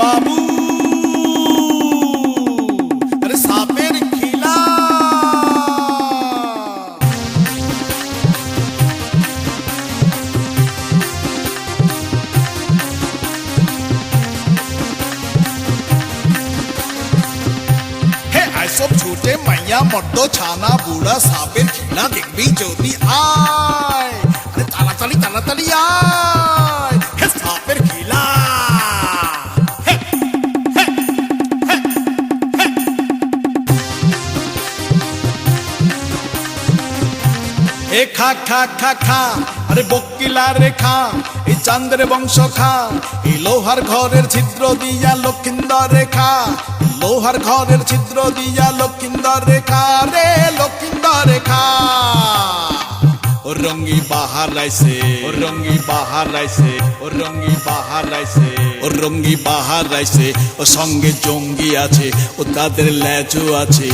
বাবু আরে সাপের খিলা সব ছুটে মাইয়া মর্দ ছানা বুড়া সাপের খেলা দেখবি যদি আয় আরে তাড়াতাড়ি তাড়াতাড়ি আয় হে সাপের খেলা এ খা খা খা খা আরে বকিলা রে খা এই চাঁদের বংশ খা এই লোহার ঘরের ছিদ্র দিয়া লক্ষিন্দর রেখা লোহার ঘরের ছিদ্র দিয়া লক্ষিন্দর রেখা রে লক্ষিন্দর রেখা ও রঙ্গি বাহার রাইছে ও রঙ্গি বাহার রাইছে ও রঙ্গি বাহার রাইছে ও রঙ্গি বাহার রাইছে ও সঙ্গে জঙ্গি আছে ও তাদের লেজও আছে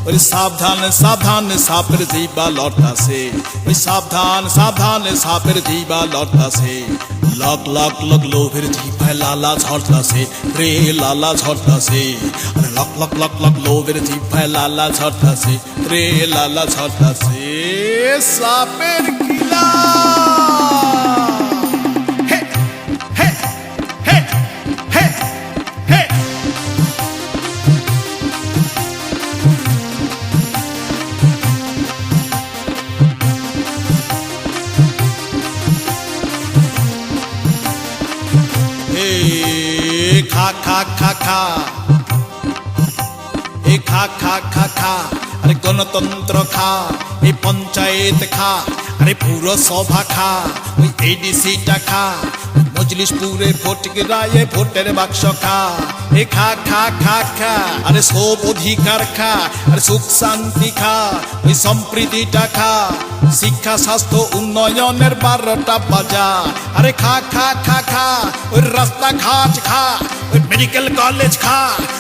ওই সাবধান সাবধান সাপের জিবা লড়তাছে ওই সাবধান সাবধান সাপের জিবা লড়তাছে লক লক লক লোভের জিভায় লালা ঝরতাছে রে লালা ঝরতাছে আরে লক লক লক লক লোভের জিভায় লালা ঝরতাছে রে লালা ঝরতাছে সাপের খিলা হে হে হে হে হে খা খা খা খা এ খা খা খা খা আরে গণতন্ত্র খা এই পঞ্চায়েত খা আরে পুরসভা খা ওই এডিসিটা খা মজলিশপুরে ভোট গিরায়ে ভোটের বাক্স খা এ খা খা খা খা আরে সব অধিকার খা আরে সুখ শান্তি খা ওই সম্প্রীতিটা খা শিক্ষা স্বাস্থ্য উন্নয়নের 12টা বাজা আরে খা খা খা খা ওই রাস্তাঘাট খা ওই মেডিকেল কলেজ খা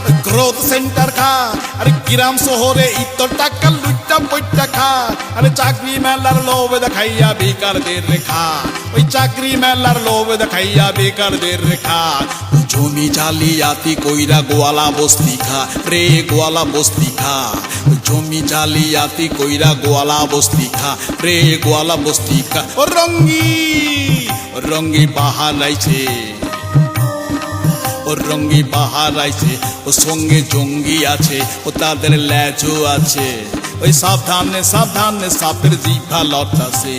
ওই গ্রোথ সেন্টার খা আরে গ্রাম শহরে ইতর টাকা লুটটা পয়টা খা আরে চাকরি মেলার লোভ দেখাইয়া বেকারদের রেখা ওই চাকরি মেলার লোভ দেখাইয়া বেকারদের রেখা জমি জালিয়াতি কইরা গোয়ালা বস্তি খা রে গোয়ালা বস্তি খা জমি জালিয়াতি কইরা গোয়ালা বস্তি খা রে গোয়ালা বস্তি খা ও রঙ্গি বাহার আইছে ও রঙ্গি বাহার আইছে ও সঙ্গে জঙ্গি আছে ও তাদের লেজও আছে ওই সাবধানে সাবধানে সাপের জিভা লড়তাছে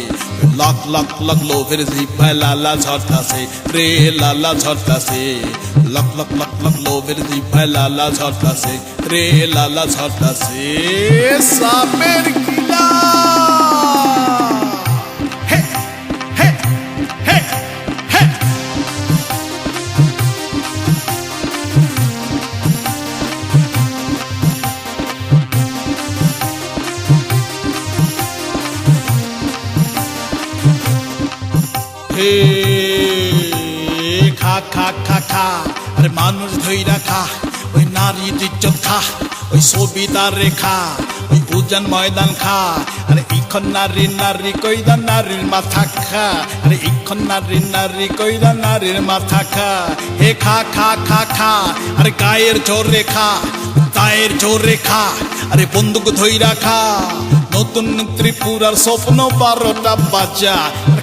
লক লক লক লোভের জিভায় লালা ঝরতাছে রে লালা ঝরতাছে লক লক লক লক লোভের জিভায় লালা ঝরতাছে রে লালা ঝরতাছে সাপের খিলা হে হে হে হে খা খা খা খা আরে মানুষ ধইরা খা ওই নারীর ইজ্জত খা ওই সবিতা রেখা ওই উজান ময়দান খা আরে ইখন নারী নারী কইদা নারীর মাথা খা আরে ইখন নারী নারী কইদা নারীর মাথা খা হে খা খা খা খা আরে গায়ের জোরে খা তায়ের জোরে খা আরে বন্দুক ধইরা খা নতুন ত্রিপুরার স্বপ্ন 12টা বাজা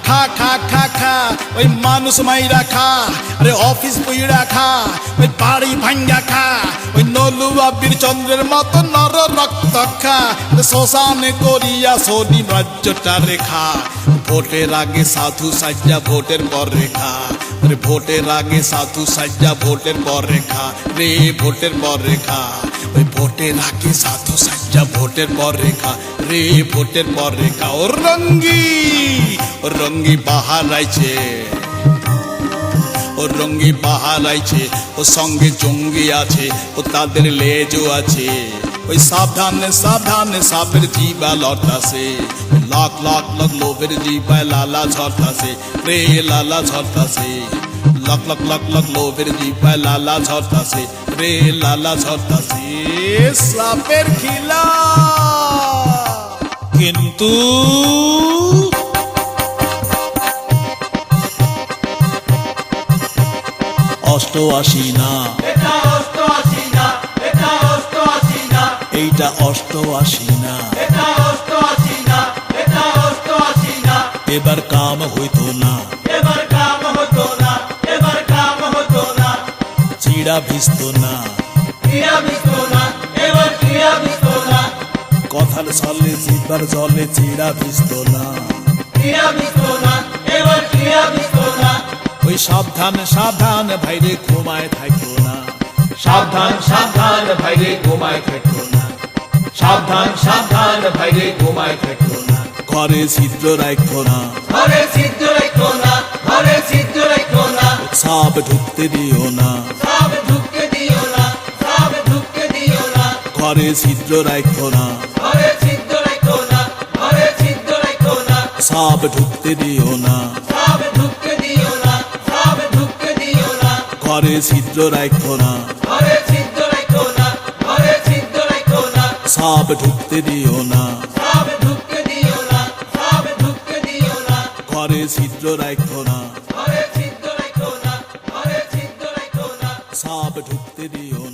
খা খা খা খা ওই মানুষ মাইরা খা আরে অফিস বইরা খা ওই বাড়ি ভাঙ্গা খা ওই নলুয়া বীরচন্দ্রের মতো নর রক্ত খা শ্মশানে করিয়া সনি রাজ্যটা রেখা ভোটের আগে সাধু সাজ্জা ভোটের পর রেখা আরে ভোটের আগে সাধু সাজ্জা ভোটের পর রেখা রে ভোটের পর রেখা ওই ভোটের আগে সাধু সাজ্জা ভোটের পর রেখা রে ভোটের পর রেখা ও রঙ্গি বাহার আইছে ও রঙ্গি বাহার আইছে ও সঙ্গে জঙ্গি আছে ও তাদের লেজও আছে ওই সাবধানে সাবধানে সাপের জিবা লড়তাছে লাখ লাখ লাখ লোভের জিবায় লালা ঝরতাছে রে লালা ঝরতাছে লাখ লাখ লাখ লাখ লোভের জিবায় লালা ঝরতাছে রে লালা ঝরতাছে সাপের খিলা কিন্তু অষ্টআশি না, এটা অষ্টআশি না, এটা অষ্টআশি না, এইটা অষ্টআশি না। এটা অষ্টআশি না, এটা অষ্টআশি না, এবার কাম হইতো না, এবার কাম হতো না, এবার কাম হতো না, চিড়া ভিজত না, ক্রিয়া বিতো না, এবার ক্রিয়া বিতো না, কথার ছলে জিহ্বার জলে চিড়া ভিজত না। ক্রিয়া বিতো না, এবার ক্রিয়া বিতো না, ওই সাবধান সাবধান ভাইরে ঘুমায় থাকতো না, সাবধান সাবধান ভাইরে ঘুমায় থাকতো না, সাবধান সাবধান ভাইরে ঘুমায় থাকতো না, ঘরে ছিদ্র রাখতো না, ঘরে ছিদ্র রাখতো না, ঘরে ছিদ্র রাখতো না, সাপ ঢুকতে দিও না, সাপ ঢুকতে দিও না, সাপ ঢুকতে দিও না, ঘরে ছিদ্র রাখতো না, ঘরে ছিদ্র রাখতো না, ঘরে ছিদ্র রাখতো না, সাপ ঢুকতে দিও না, সাপ ঢুকতে দিও না, সাপ ঢুকতে দিও না, ঘরে ছিদ্র রাখতো না, ঘরে ছিদ্র রাখতো না, ঘরে ছিদ্র রাখতো না, সাপ ঢুকতে দিও না, সাপ ঢুকতে দিও না, সাপ ঢুকতে দিও না, ঘরে ছিদ্র রাখতো না, ঘরে ছিদ্র রাখতো না, ঘরে ছিদ্র রাখতো না, সাপ ঢুকতে দিও না।